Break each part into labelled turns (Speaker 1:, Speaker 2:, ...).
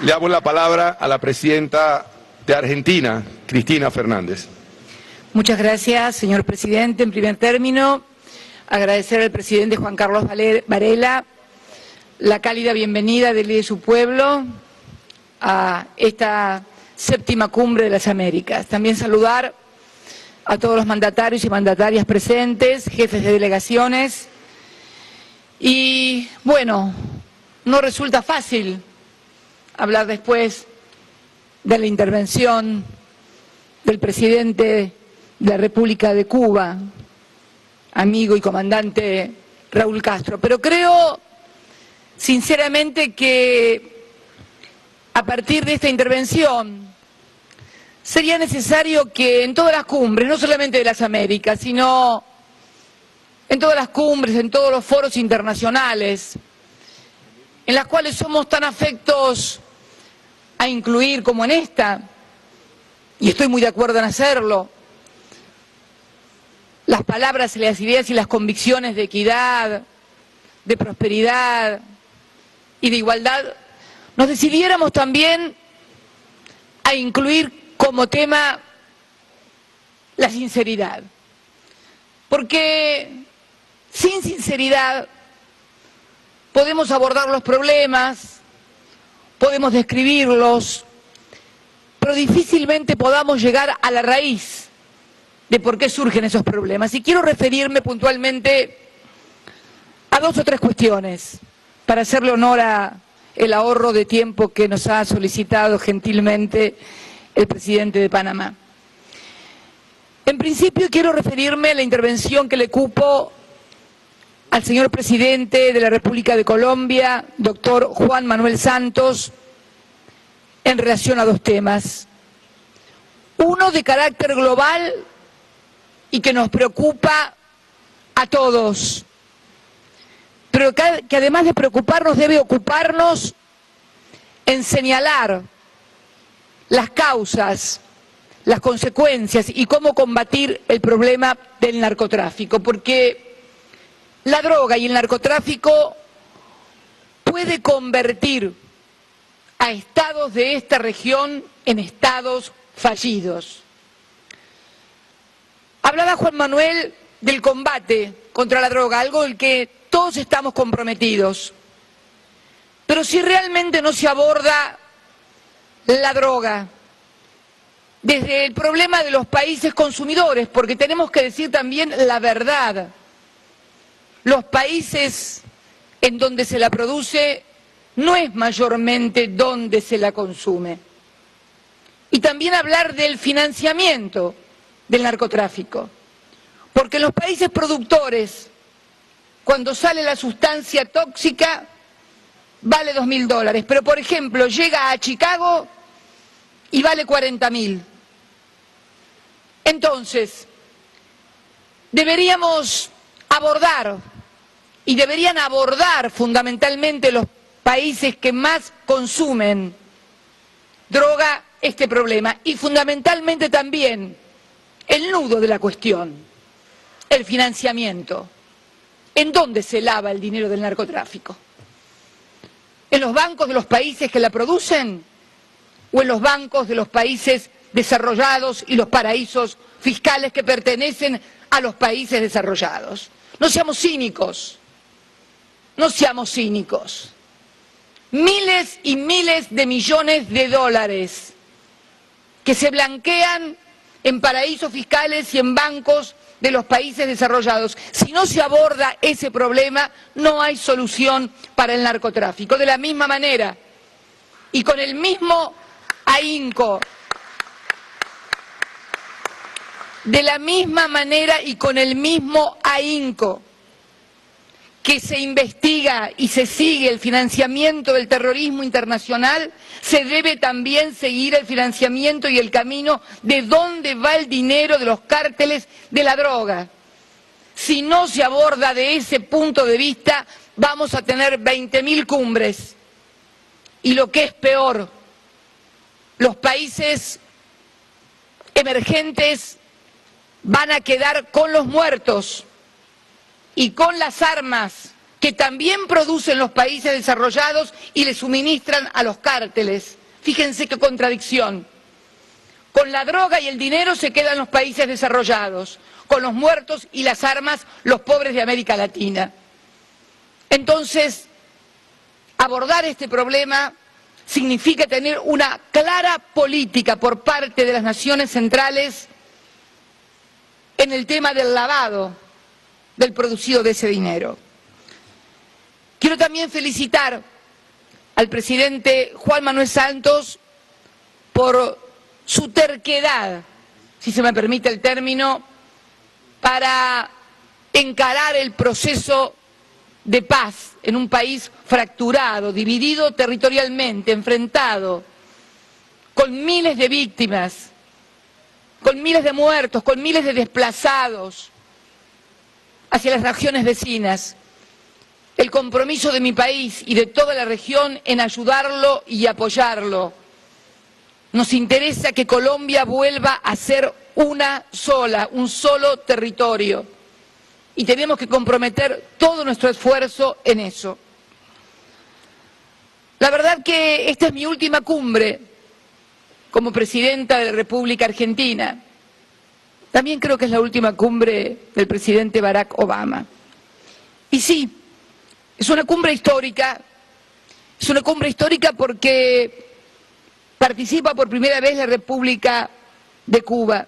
Speaker 1: Le damos la palabra a la presidenta de Argentina, Cristina Fernández.
Speaker 2: Muchas gracias, señor presidente. En primer término, agradecer al presidente Juan Carlos Varela la cálida bienvenida del y de su pueblo a esta séptima cumbre de las Américas. También saludar a todos los mandatarios y mandatarias presentes, jefes de delegaciones. Y bueno, no resulta fácil hablar después de la intervención del presidente de la República de Cuba, amigo y comandante Raúl Castro, pero creo sinceramente que a partir de esta intervención sería necesario que en todas las cumbres, no solamente de las Américas, sino en todas las cumbres, en todos los foros internacionales, en las cuales somos tan afectos a incluir como en esta, y estoy muy de acuerdo en hacerlo, las palabras, las ideas y las convicciones de equidad, de prosperidad y de igualdad, nos decidiéramos también a incluir como tema la sinceridad. Porque sin sinceridad podemos abordar los problemas, podemos describirlos, pero difícilmente podamos llegar a la raíz de por qué surgen esos problemas. Y quiero referirme puntualmente a dos o tres cuestiones para hacerle honor a el ahorro de tiempo que nos ha solicitado gentilmente el presidente de Panamá. En principio quiero referirme a la intervención que le cupo al señor presidente de la República de Colombia, doctor Juan Manuel Santos, en relación a dos temas. Uno de carácter global y que nos preocupa a todos, pero que además de preocuparnos debe ocuparnos en señalar las causas, las consecuencias y cómo combatir el problema del narcotráfico, porque la droga y el narcotráfico puede convertir a estados de esta región en estados fallidos. Hablaba Juan Manuel del combate contra la droga, algo en el que todos estamos comprometidos, pero si realmente no se aborda la droga desde el problema de los países consumidores, porque tenemos que decir también la verdad, los países en donde se la produce no es mayormente donde se la consume. Y también hablar del financiamiento del narcotráfico, porque en los países productores, cuando sale la sustancia tóxica, vale $2.000, pero por ejemplo llega a Chicago y vale 40.000. Entonces, deberíamos abordar, y deberían abordar fundamentalmente los países que más consumen droga, este problema, y fundamentalmente también el nudo de la cuestión, el financiamiento. ¿En dónde se lava el dinero del narcotráfico? ¿En los bancos de los países que la producen o en los bancos de los países desarrollados y los paraísos fiscales que pertenecen a los países desarrollados? No seamos cínicos, no seamos cínicos. Miles y miles de millones de dólares que se blanquean en paraísos fiscales y en bancos de los países desarrollados. Si no se aborda ese problema, no hay solución para el narcotráfico. De la misma manera y con el mismo ahínco, de la misma manera y con el mismo ahínco que se investiga y se sigue el financiamiento del terrorismo internacional, se debe también seguir el financiamiento y el camino de dónde va el dinero de los cárteles de la droga. Si no se aborda de ese punto de vista, vamos a tener 20.000 cumbres. Y lo que es peor, los países emergentes van a quedar con los muertos y con las armas que también producen los países desarrollados y le suministran a los cárteles. Fíjense qué contradicción. Con la droga y el dinero se quedan los países desarrollados, con los muertos y las armas los pobres de América Latina. Entonces, abordar este problema significa tener una clara política por parte de las naciones centrales en el tema del lavado del producido de ese dinero. Quiero también felicitar al presidente Juan Manuel Santos por su terquedad, si se me permite el término, para encarar el proceso de paz en un país fracturado, dividido territorialmente, enfrentado, con miles de víctimas, con miles de muertos, con miles de desplazados hacia las regiones vecinas. El compromiso de mi país y de toda la región en ayudarlo y apoyarlo. Nos interesa que Colombia vuelva a ser una sola, un solo territorio. Y tenemos que comprometer todo nuestro esfuerzo en eso. La verdad que esta es mi última cumbre como presidenta de la República Argentina. También creo que es la última cumbre del presidente Barack Obama. Y sí, es una cumbre histórica porque participa por primera vez la República de Cuba.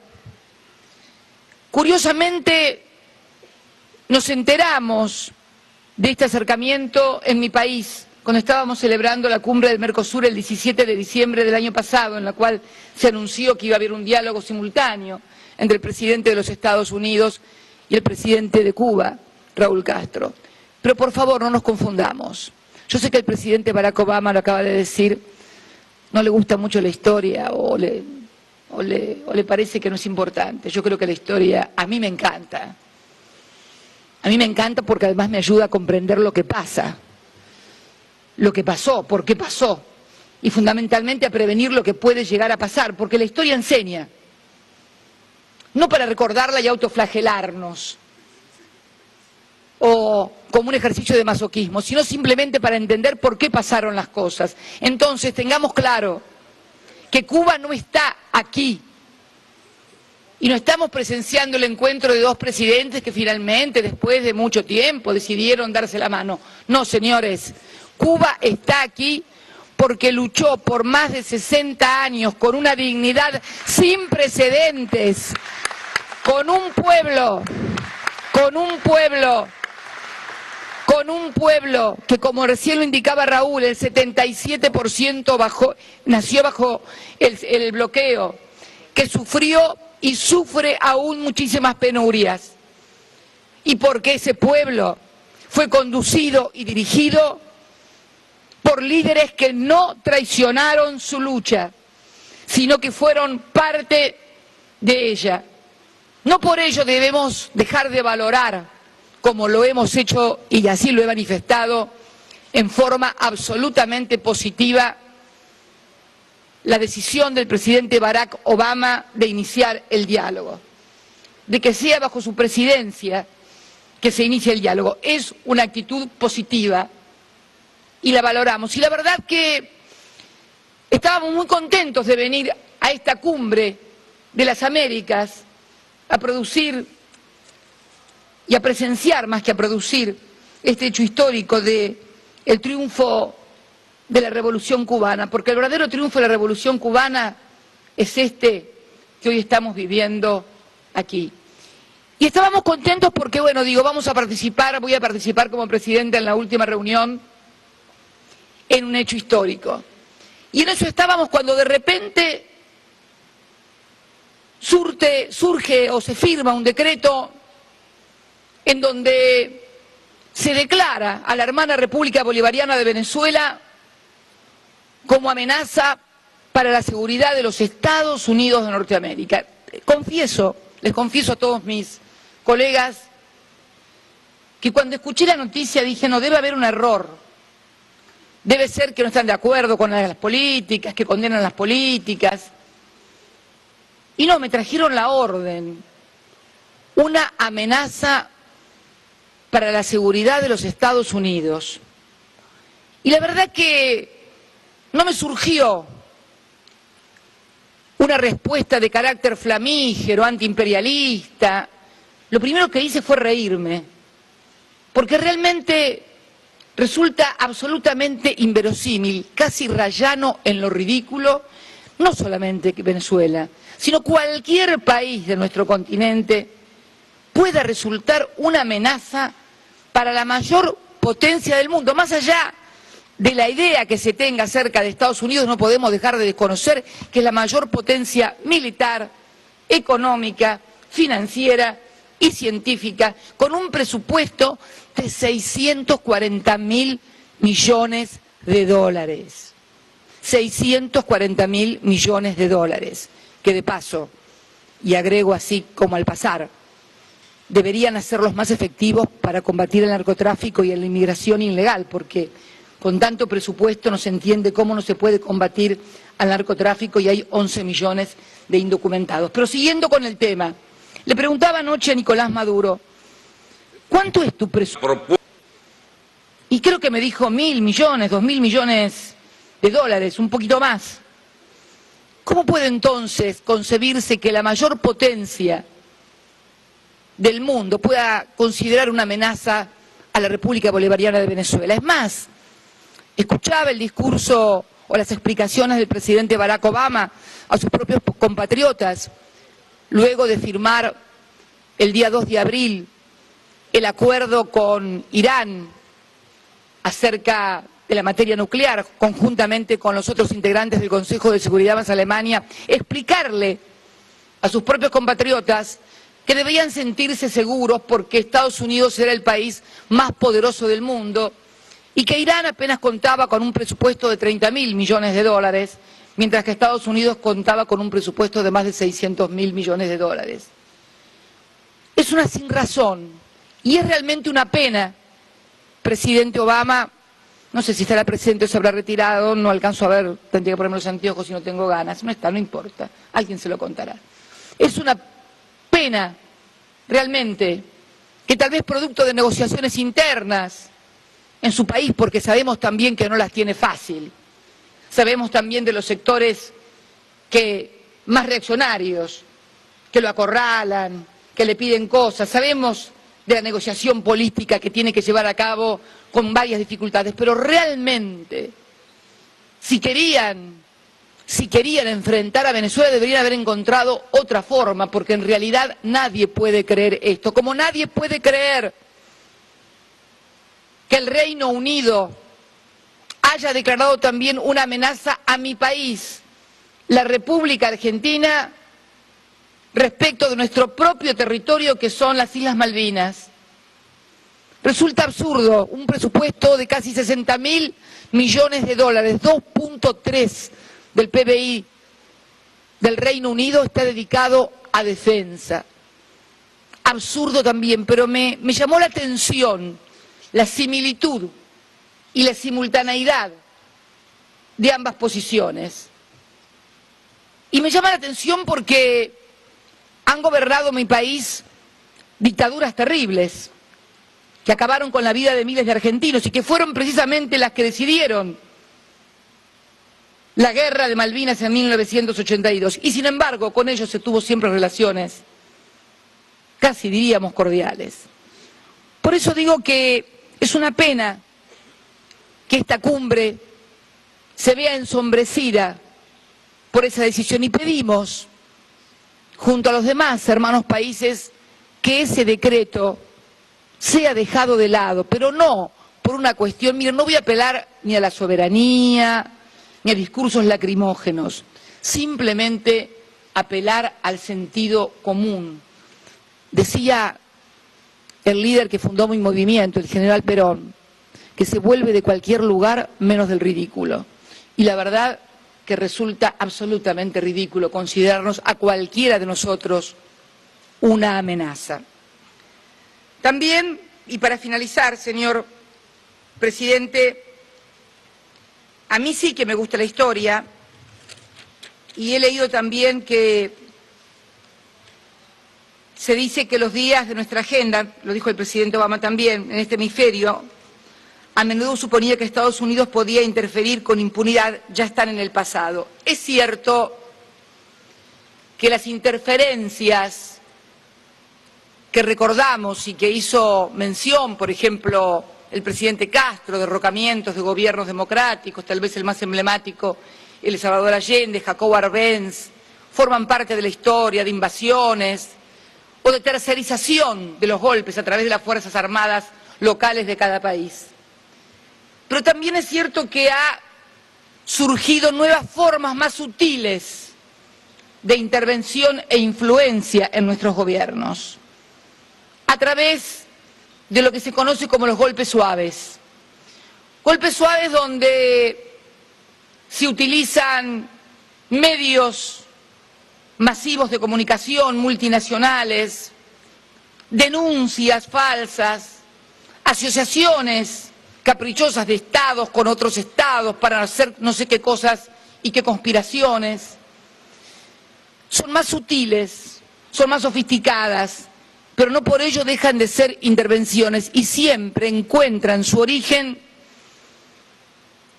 Speaker 2: Curiosamente, nos enteramos de este acercamiento en mi país, cuando estábamos celebrando la cumbre del Mercosur el 17 de diciembre del año pasado, en la cual se anunció que iba a haber un diálogo simultáneo entre el presidente de los Estados Unidos y el presidente de Cuba, Raúl Castro. Pero por favor, no nos confundamos. Yo sé que el presidente Barack Obama lo acaba de decir, no le gusta mucho la historia o le parece que no es importante. Yo creo que la historia a mí me encanta. A mí me encanta porque además me ayuda a comprender lo que pasa, lo que pasó, por qué pasó, y fundamentalmente a prevenir lo que puede llegar a pasar, porque la historia enseña, no para recordarla y autoflagelarnos, o como un ejercicio de masoquismo, sino simplemente para entender por qué pasaron las cosas. Entonces, tengamos claro que Cuba no está aquí, y no estamos presenciando el encuentro de dos presidentes que finalmente, después de mucho tiempo, decidieron darse la mano. No, señores, Cuba está aquí porque luchó por más de 60 años con una dignidad sin precedentes, con un pueblo que, como recién lo indicaba Raúl, el 77% nació bajo el bloqueo, que sufrió y sufre aún muchísimas penurias. Y porque ese pueblo fue conducido y dirigido por líderes que no traicionaron su lucha, sino que fueron parte de ella. No por ello debemos dejar de valorar, como lo hemos hecho y así lo he manifestado, en forma absolutamente positiva, la decisión del presidente Barack Obama de iniciar el diálogo, de que sea bajo su presidencia que se inicie el diálogo. Es una actitud positiva y la valoramos. Y la verdad que estábamos muy contentos de venir a esta cumbre de las Américas a producir y a presenciar, más que a producir, este hecho histórico de el triunfo de la Revolución Cubana, porque el verdadero triunfo de la Revolución Cubana es este que hoy estamos viviendo aquí. Y estábamos contentos porque, bueno, digo, voy a participar como presidenta en la última reunión en un hecho histórico. Y en eso estábamos cuando de repente surge o se firma un decreto en donde se declara a la hermana República Bolivariana de Venezuela como amenaza para la seguridad de los Estados Unidos de Norteamérica. Les confieso a todos mis colegas que cuando escuché la noticia dije, no, debe haber un error. Debe ser que no están de acuerdo con las políticas, que condenan las políticas. Y no, me trajeron la orden. Una amenaza para la seguridad de los Estados Unidos. Y la verdad que no me surgió una respuesta de carácter flamígero, antiimperialista. Lo primero que hice fue reírme, porque realmente resulta absolutamente inverosímil, casi rayano en lo ridículo, no solamente que Venezuela, sino cualquier país de nuestro continente pueda resultar una amenaza para la mayor potencia del mundo. Más allá de la idea que se tenga acerca de Estados Unidos, no podemos dejar de desconocer que es la mayor potencia militar, económica, financiera y científica, con un presupuesto de 640.000 millones de dólares. 640.000 millones de dólares, que de paso, y agrego así como al pasar, deberían hacerlos más efectivos para combatir el narcotráfico y la inmigración ilegal, porque con tanto presupuesto no se entiende cómo no se puede combatir al narcotráfico y hay 11 millones de indocumentados. Pero siguiendo con el tema, le preguntaba anoche a Nicolás Maduro, ¿cuánto es tu presupuesto? Y creo que me dijo 1.000 millones, 2.000 millones de dólares, un poquito más. ¿Cómo puede entonces concebirse que la mayor potencia del mundo pueda considerar una amenaza a la República Bolivariana de Venezuela? Es más, escuchaba el discurso o las explicaciones del presidente Barack Obama a sus propios compatriotas luego de firmar el día 2 de abril el acuerdo con Irán acerca de la materia nuclear, conjuntamente con los otros integrantes del Consejo de Seguridad más Alemania, explicarle a sus propios compatriotas que debían sentirse seguros porque Estados Unidos era el país más poderoso del mundo y que Irán apenas contaba con un presupuesto de 30.000 millones de dólares, mientras que Estados Unidos contaba con un presupuesto de más de 600.000 millones de dólares. Es una sinrazón y es realmente una pena, presidente Obama. No sé si estará presente o se habrá retirado, no alcanzo a ver, tendría que ponerme los anteojos si no tengo ganas. No está, no importa, alguien se lo contará. Es una pena, realmente, que tal vez producto de negociaciones internas en su país, porque sabemos también que no las tiene fácil, sabemos también de los sectores más reaccionarios, que lo acorralan, que le piden cosas, sabemos de la negociación política que tiene que llevar a cabo con varias dificultades, pero realmente, si querían enfrentar a Venezuela, deberían haber encontrado otra forma, porque en realidad nadie puede creer esto, como nadie puede creer que el Reino Unido haya declarado también una amenaza a mi país, la República Argentina, respecto de nuestro propio territorio, que son las Islas Malvinas. Resulta absurdo, un presupuesto de casi 60.000 millones de dólares, 2.3 del PBI del Reino Unido está dedicado a defensa. Absurdo también, pero me llamó la atención la similitud y la simultaneidad de ambas posiciones. Y me llama la atención porque han gobernado mi país dictaduras terribles que acabaron con la vida de miles de argentinos y que fueron precisamente las que decidieron la guerra de Malvinas en 1982. Y sin embargo, con ellos se tuvo siempre relaciones, casi diríamos cordiales. Por eso digo que es una pena que esta cumbre se vea ensombrecida por esa decisión y pedimos, junto a los demás hermanos países, que ese decreto sea dejado de lado, pero no por una cuestión, miren, no voy a apelar ni a la soberanía, ni a discursos lacrimógenos, simplemente apelar al sentido común. Decía el líder que fundó mi movimiento, el general Perón, que se vuelve de cualquier lugar menos del ridículo. Y la verdad que resulta absolutamente ridículo considerarnos a cualquiera de nosotros una amenaza. También, y para finalizar, señor presidente, a mí sí que me gusta la historia y he leído también que se dice que los días de nuestra agenda, lo dijo el presidente Obama también, en este hemisferio, a menudo suponía que Estados Unidos podía interferir con impunidad, ya están en el pasado. Es cierto que las interferencias que recordamos y que hizo mención, por ejemplo, el presidente Castro, derrocamientos de gobiernos democráticos, tal vez el más emblemático, el Salvador Allende, Jacobo Arbenz, forman parte de la historia de invasiones o de tercerización de los golpes a través de las Fuerzas Armadas locales de cada país. Pero también es cierto que ha surgido nuevas formas más sutiles de intervención e influencia en nuestros gobiernos, a través de lo que se conoce como los golpes suaves. Golpes suaves donde se utilizan medios masivos de comunicación multinacionales, denuncias falsas, asociaciones caprichosas de estados con otros estados para hacer no sé qué cosas y qué conspiraciones. Son más sutiles, son más sofisticadas, pero no por ello dejan de ser intervenciones y siempre encuentran su origen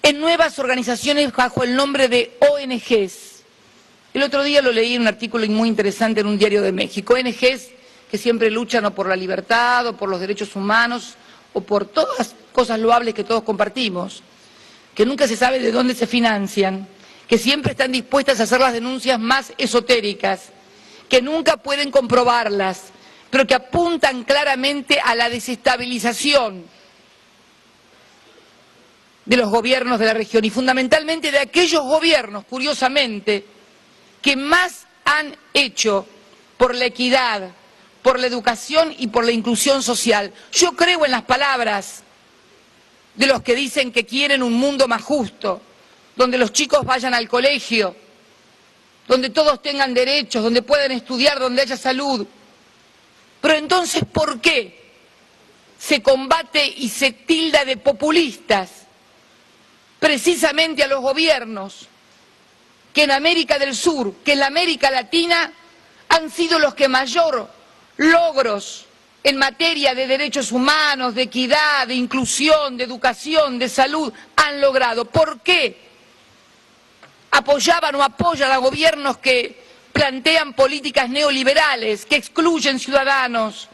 Speaker 2: en nuevas organizaciones bajo el nombre de ONGs. El otro día lo leí en un artículo muy interesante en un diario de México. ONGs que siempre luchan o por la libertad o por los derechos humanos o por todas las cosas loables que todos compartimos, que nunca se sabe de dónde se financian, que siempre están dispuestas a hacer las denuncias más esotéricas, que nunca pueden comprobarlas, pero que apuntan claramente a la desestabilización de los gobiernos de la región y fundamentalmente de aquellos gobiernos, curiosamente, que más han hecho por la equidad, por la educación y por la inclusión social. Yo creo en las palabras de los que dicen que quieren un mundo más justo, donde los chicos vayan al colegio, donde todos tengan derechos, donde puedan estudiar, donde haya salud. Pero entonces, ¿por qué se combate y se tilda de populistas precisamente a los gobiernos que en América del Sur, que en la América Latina han sido los que mayor logros en materia de derechos humanos, de equidad, de inclusión, de educación, de salud han logrado? ¿Por qué apoyaban o apoyan a gobiernos que plantean políticas neoliberales, que excluyen ciudadanos?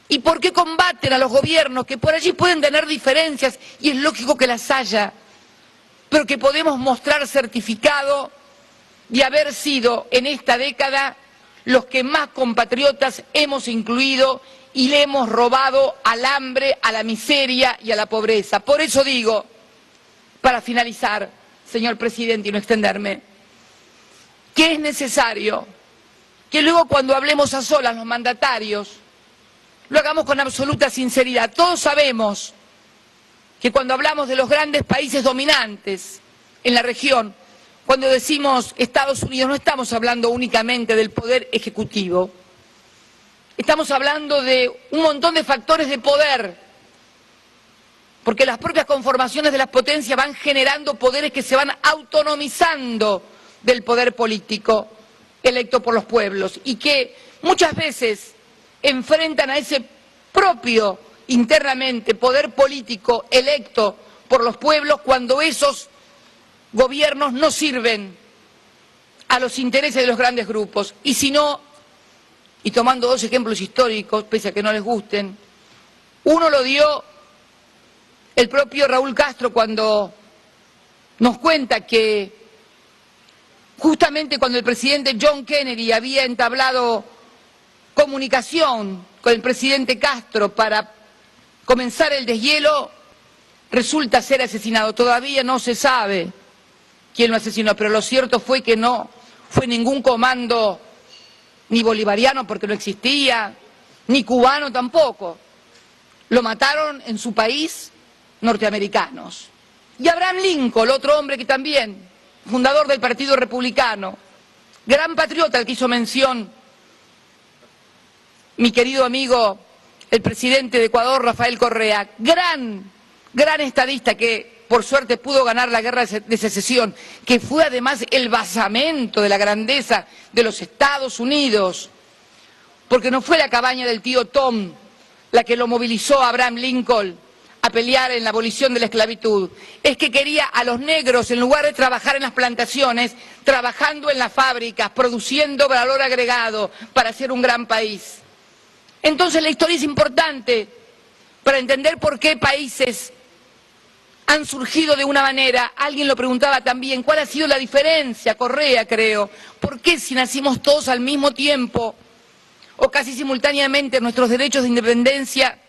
Speaker 2: ¿Y por qué combaten a los gobiernos que por allí pueden tener diferencias, y es lógico que las haya, pero que podemos mostrar certificado de haber sido en esta década los que más compatriotas hemos incluido y le hemos robado al hambre, a la miseria y a la pobreza? Por eso digo, para finalizar, señor presidente, y no extenderme, que es necesario que luego cuando hablemos a solas los mandatarios, lo hagamos con absoluta sinceridad. Todos sabemos que cuando hablamos de los grandes países dominantes en la región, cuando decimos Estados Unidos, no estamos hablando únicamente del poder ejecutivo, estamos hablando de un montón de factores de poder, porque las propias conformaciones de las potencias van generando poderes que se van autonomizando del poder político electo por los pueblos y que muchas veces enfrentan a ese propio internamente poder político electo por los pueblos cuando esos gobiernos no sirven a los intereses de los grandes grupos. Y si no, y tomando dos ejemplos históricos, pese a que no les gusten, uno lo dio el propio Raúl Castro cuando nos cuenta que justamente cuando el presidente John Kennedy había entablado comunicación con el presidente Castro para comenzar el deshielo, resulta ser asesinado. Todavía no se sabe quién lo asesinó, pero lo cierto fue que no fue ningún comando ni bolivariano porque no existía, ni cubano tampoco. Lo mataron en su país norteamericanos. Y Abraham Lincoln, otro hombre que también, fundador del Partido Republicano, gran patriota al que hizo mención mi querido amigo, el presidente de Ecuador, Rafael Correa, gran estadista que por suerte pudo ganar la guerra de secesión, que fue además el basamento de la grandeza de los Estados Unidos. porque no fue la cabaña del tío Tom la que lo movilizó a Abraham Lincoln a pelear en la abolición de la esclavitud. Es que quería a los negros, en lugar de trabajar en las plantaciones, trabajando en las fábricas, produciendo valor agregado para hacer un gran país. Entonces la historia es importante para entender por qué países han surgido de una manera. Alguien lo preguntaba también, ¿cuál ha sido la diferencia? Correa, creo. ¿Por qué si nacimos todos al mismo tiempo o casi simultáneamente nuestros derechos de independencia,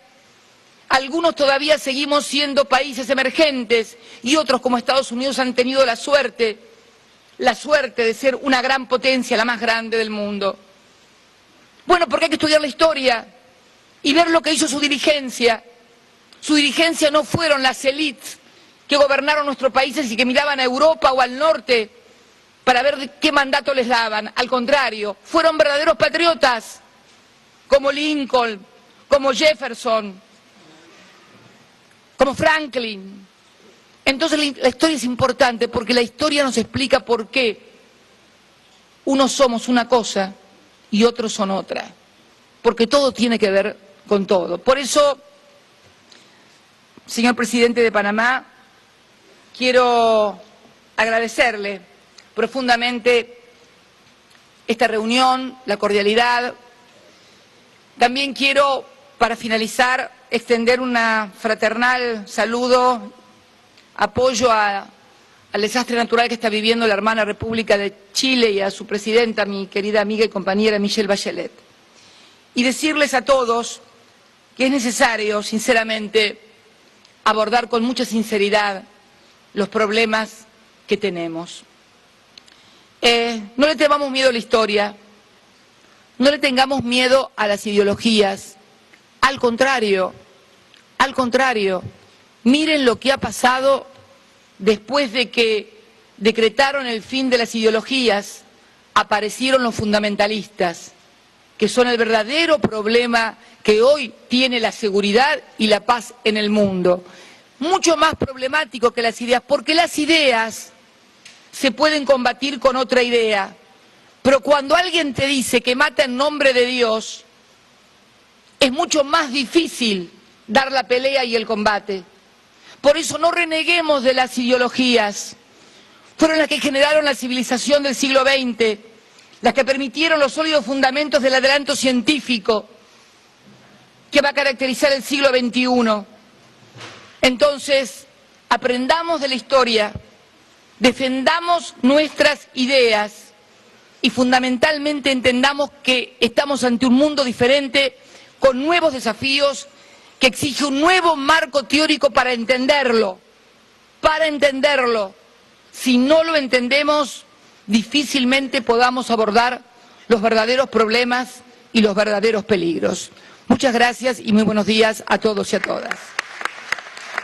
Speaker 2: algunos todavía seguimos siendo países emergentes y otros como Estados Unidos han tenido la suerte de ser una gran potencia, la más grande del mundo? Bueno, porque hay que estudiar la historia y ver lo que hizo su dirigencia. Su dirigencia no fueron las élites que gobernaron nuestros países y que miraban a Europa o al norte para ver qué mandato les daban. Al contrario, fueron verdaderos patriotas, como Lincoln, como Jefferson, como Franklin. Entonces la historia es importante porque la historia nos explica por qué unos somos una cosa y otros son otra, porque todo tiene que ver con todo. Por eso, señor presidente de Panamá, quiero agradecerle profundamente esta reunión, la cordialidad. También quiero, para finalizar, extender una fraternal saludo, apoyo al desastre natural que está viviendo la hermana República de Chile y a su presidenta, mi querida amiga y compañera Michelle Bachelet. Y decirles a todos que es necesario, sinceramente, abordar con mucha sinceridad los problemas que tenemos. No le tengamos miedo a la historia, no le tengamos miedo a las ideologías, al contrario, miren lo que ha pasado después de que decretaron el fin de las ideologías, aparecieron los fundamentalistas, que son el verdadero problema que hoy tiene la seguridad y la paz en el mundo. Mucho más problemático que las ideas, porque las ideas se pueden combatir con otra idea, pero cuando alguien te dice que mata en nombre de Dios, es mucho más difícil dar la pelea y el combate. Por eso no reneguemos de las ideologías. Fueron las que generaron la civilización del siglo XX, las que permitieron los sólidos fundamentos del adelanto científico que va a caracterizar el siglo XXI. Entonces, aprendamos de la historia, defendamos nuestras ideas y fundamentalmente entendamos que estamos ante un mundo diferente, con nuevos desafíos, que exige un nuevo marco teórico para entenderlo. Si no lo entendemos, difícilmente podamos abordar los verdaderos problemas y los verdaderos peligros. Muchas gracias y muy buenos días a todos y a todas.